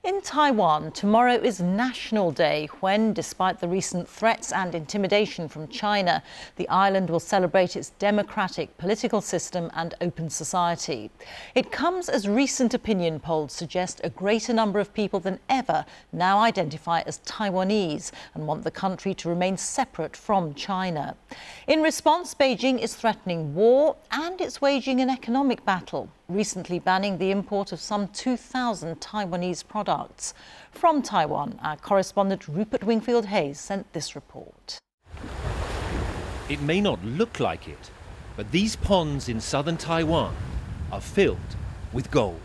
In Taiwan, tomorrow is National Day when, despite the recent threats and intimidation from China, the island will celebrate its democratic political system and open society. It comes as recent opinion polls suggest a greater number of people than ever now identify as Taiwanese and want the country to remain separate from China. In response, Beijing is threatening war and it's waging an economic battle, recently banning the import of some 2,000 Taiwanese products. From Taiwan, our correspondent Rupert Wingfield-Hayes sent this report. It may not look like it, but these ponds in southern Taiwan are filled with gold.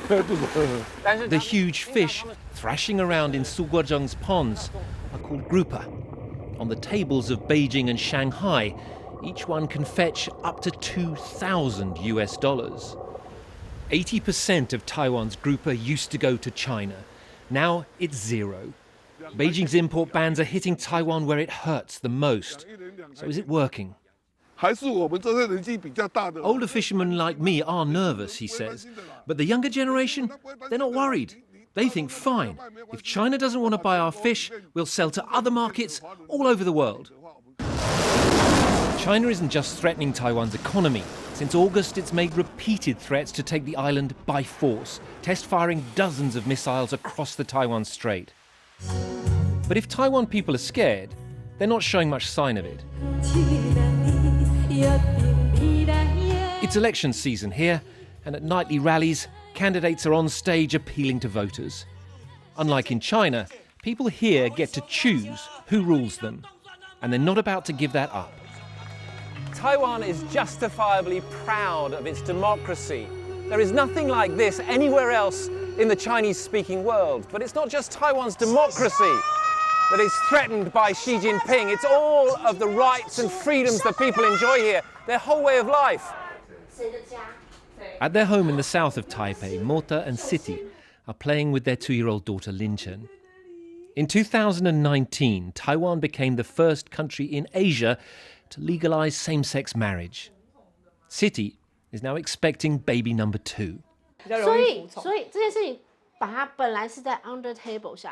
The huge fish thrashing around in Suguozheng's ponds are called grouper. On the tables of Beijing and Shanghai, each one can fetch up to $2,000 US. 80% of Taiwan's grouper used to go to China. Now it's zero. Beijing's import bans are hitting Taiwan where it hurts the most. So is it working? Older fishermen like me are nervous, he says. But the younger generation, they're not worried. They think, fine, if China doesn't want to buy our fish, we'll sell to other markets all over the world. China isn't just threatening Taiwan's economy. Since August, it's made repeated threats to take the island by force, test-firing dozens of missiles across the Taiwan Strait. But if Taiwan people are scared, they're not showing much sign of it. It's election season here, and at nightly rallies, candidates are on stage appealing to voters. Unlike in China, people here get to choose who rules them, and they're not about to give that up. Taiwan is justifiably proud of its democracy. There is nothing like this anywhere else in the Chinese-speaking world. But it's not just Taiwan's democracy that is threatened by Xi Jinping. It's all of the rights and freedoms that people enjoy here, their whole way of life. At their home in the south of Taipei, Mota and Siti are playing with their 2-year-old daughter Lin Chen. In 2019, Taiwan became the first country in Asia to legalize same-sex marriage. Siti is now expecting baby number 2.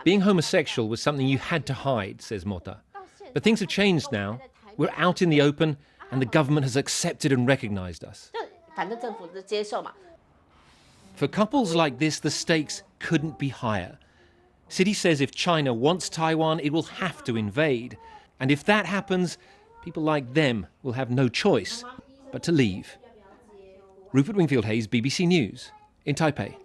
Being homosexual was something you had to hide, says Mota. But things have changed now. We're out in the open and the government has accepted and recognized us. For couples like this, the stakes couldn't be higher. Siti says if China wants Taiwan, it will have to invade. And if that happens, people like them will have no choice but to leave. Rupert Wingfield-Hayes, BBC News, in Taipei.